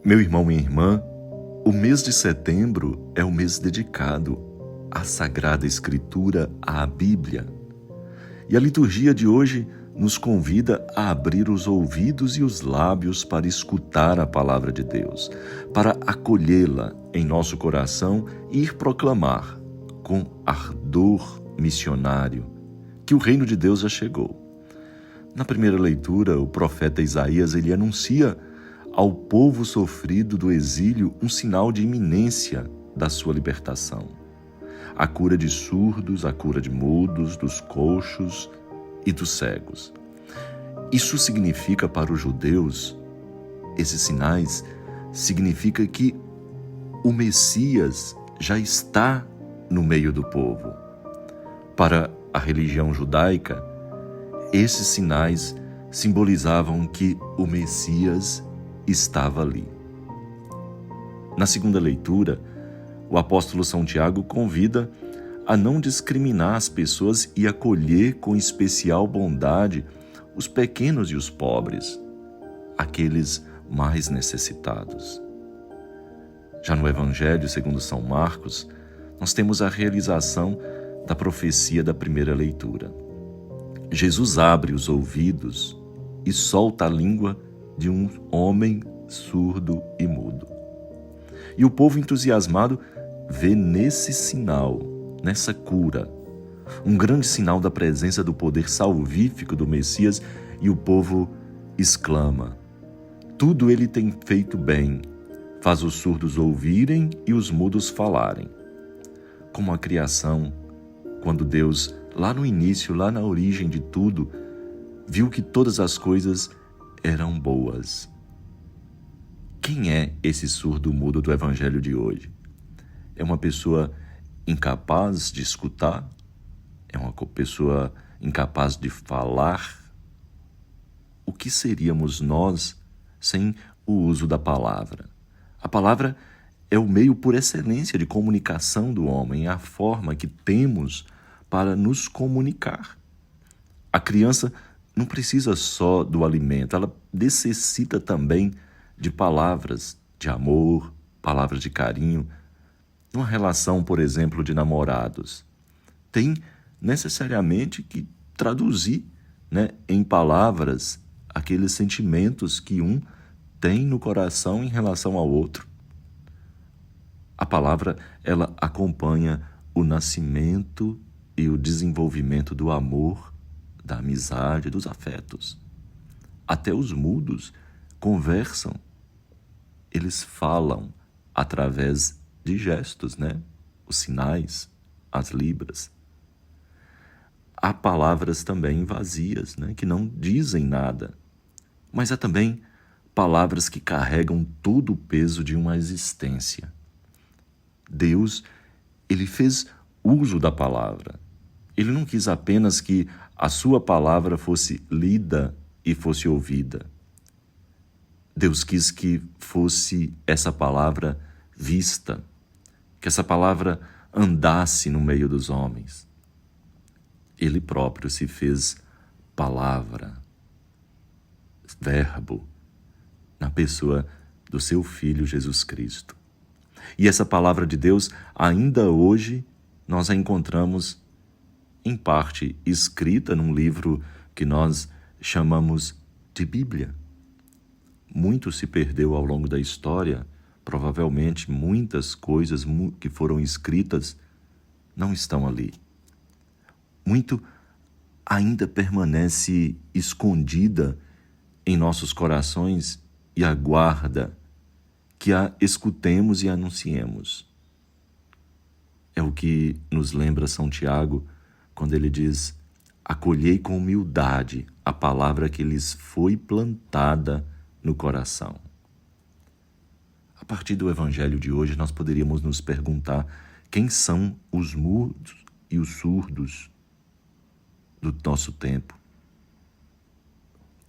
Meu irmão, minha irmã, o mês de setembro é o mês dedicado à Sagrada Escritura, à Bíblia. E a liturgia de hoje nos convida a abrir os ouvidos e os lábios para escutar a palavra de Deus, para acolhê-la em nosso coração e ir proclamar, com ardor missionário, que o reino de Deus já chegou. Na primeira leitura, o profeta Isaías ele anuncia ao povo sofrido do exílio um sinal de iminência da sua libertação. A cura de surdos, a cura de mudos, dos coxos e dos cegos. Isso significa para os judeus, esses sinais significa que o Messias já está no meio do povo. Para a religião judaica, esses sinais simbolizavam que o Messias estava ali. Na segunda leitura, o apóstolo São Tiago convida a não discriminar as pessoas e acolher com especial bondade os pequenos e os pobres, aqueles mais necessitados. Já no Evangelho segundo São Marcos, nós temos a realização da profecia da primeira leitura. Jesus abre os ouvidos e solta a língua de um homem surdo e mudo. E o povo entusiasmado vê nesse sinal, nessa cura, um grande sinal da presença do poder salvífico do Messias, e o povo exclama: tudo ele tem feito bem, faz os surdos ouvirem e os mudos falarem. Como a criação, quando Deus, lá no início, lá na origem de tudo, viu que todas as coisas eram boas. Quem é esse surdo mudo do Evangelho de hoje? É uma pessoa incapaz de escutar? É uma pessoa incapaz de falar? O que seríamos nós sem o uso da palavra? A palavra é o meio por excelência de comunicação do homem, é a forma que temos para nos comunicar. A criança não precisa só do alimento, ela necessita também de palavras de amor, palavras de carinho. Numa relação, por exemplo, de namorados, tem necessariamente que traduzir, em palavras aqueles sentimentos que um tem no coração em relação ao outro. A palavra, ela acompanha o nascimento e o desenvolvimento do amor, da amizade, dos afetos. Até os mudos conversam, eles falam através de gestos, os sinais, as libras. Há palavras também vazias, que não dizem nada, mas há também palavras que carregam todo o peso de uma existência. Deus, ele fez uso da palavra. Ele não quis apenas que a sua palavra fosse lida e fosse ouvida. Deus quis que fosse essa palavra vista, que essa palavra andasse no meio dos homens. Ele próprio se fez palavra, verbo, na pessoa do seu Filho Jesus Cristo. E essa palavra de Deus, ainda hoje, nós a encontramos em parte escrita num livro que nós chamamos de Bíblia. Muito se perdeu ao longo da história, provavelmente muitas coisas que foram escritas não estão ali. Muito ainda permanece escondida em nossos corações e aguarda que a escutemos e anunciemos. É o que nos lembra São Tiago, quando ele diz: acolhei com humildade a palavra que lhes foi plantada no coração. A partir do Evangelho de hoje, nós poderíamos nos perguntar quem são os mudos e os surdos do nosso tempo.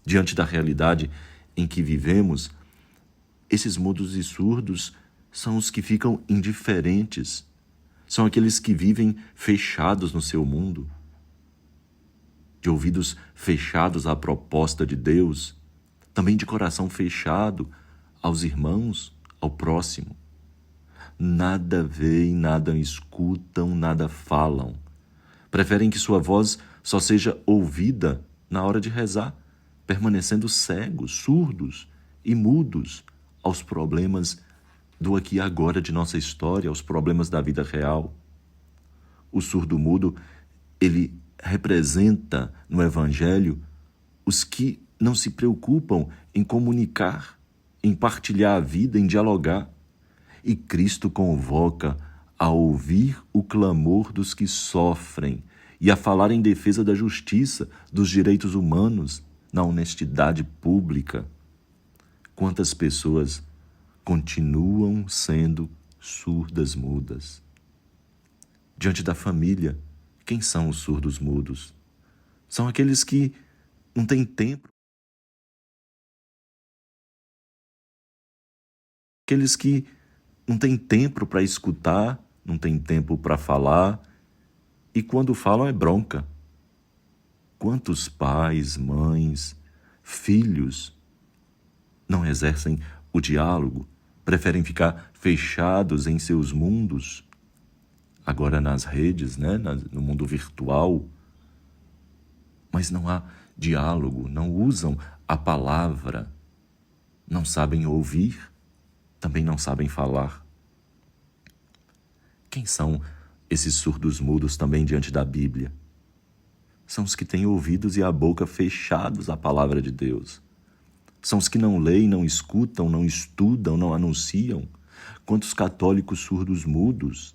Diante da realidade em que vivemos, esses mudos e surdos são os que ficam indiferentes, são aqueles que vivem fechados no seu mundo, de ouvidos fechados à proposta de Deus, também de coração fechado aos irmãos, ao próximo. Nada veem, nada escutam, nada falam. Preferem que sua voz só seja ouvida na hora de rezar, permanecendo cegos, surdos e mudos aos problemas do aqui e agora de nossa história, aos problemas da vida real. O surdo-mudo, ele representa no Evangelho os que não se preocupam em comunicar, em partilhar a vida, em dialogar. E Cristo convoca a ouvir o clamor dos que sofrem e a falar em defesa da justiça, dos direitos humanos, na honestidade pública. Quantas pessoas continuam sendo surdas mudas? Diante da família, quem são os surdos mudos? São aqueles que não têm tempo. Aqueles que não têm tempo para escutar, não têm tempo para falar, e quando falam é bronca. Quantos pais, mães, filhos não exercem o diálogo, preferem ficar fechados em seus mundos, agora nas redes, no mundo virtual, mas não há diálogo, não usam a palavra, não sabem ouvir, também não sabem falar. Quem são esses surdos mudos também diante da Bíblia? São os que têm ouvidos e a boca fechados à palavra de Deus. São os que não leem, não escutam, não estudam, não anunciam. Quantos católicos surdos mudos?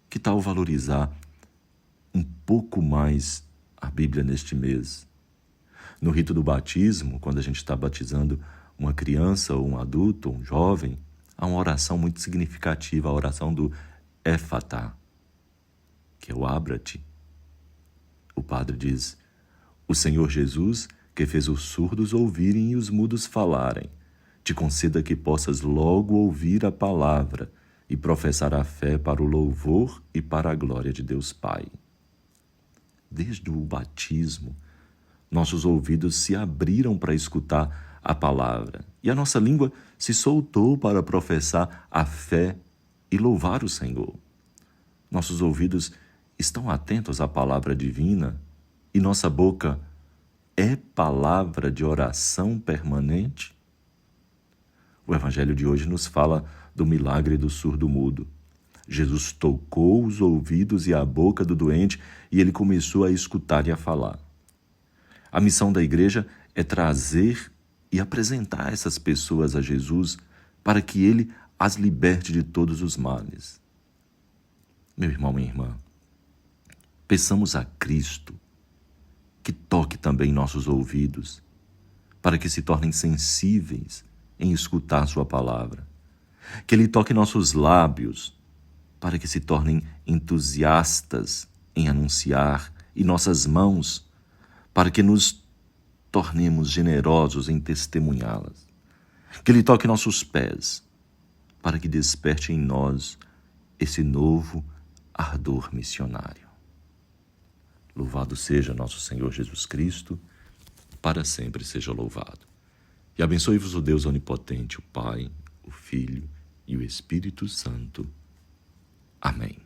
Que tal valorizar um pouco mais a Bíblia neste mês? No rito do batismo, quando a gente está batizando uma criança ou um adulto, um jovem, há uma oração muito significativa, a oração do Éfatá, que é o abra-te. O padre diz: o Senhor Jesus, que fez os surdos ouvirem e os mudos falarem, te conceda que possas logo ouvir a palavra e professar a fé para o louvor e para a glória de Deus Pai. Desde o batismo, nossos ouvidos se abriram para escutar a palavra e a nossa língua se soltou para professar a fé e louvar o Senhor. Nossos ouvidos estão atentos à palavra divina e nossa boca é palavra de oração permanente? O Evangelho de hoje nos fala do milagre do surdo-mudo. Jesus tocou os ouvidos e a boca do doente e ele começou a escutar e a falar. A missão da igreja é trazer e apresentar essas pessoas a Jesus para que ele as liberte de todos os males. Meu irmão, minha irmã, peçamos a Cristo que toque também nossos ouvidos, para que se tornem sensíveis em escutar sua palavra. Que Ele toque nossos lábios, para que se tornem entusiastas em anunciar, e nossas mãos, para que nos tornemos generosos em testemunhá-las. Que Ele toque nossos pés, para que desperte em nós esse novo ardor missionário. Louvado seja nosso Senhor Jesus Cristo, para sempre seja louvado. E abençoe-vos o Deus onipotente, o Pai, o Filho e o Espírito Santo. Amém.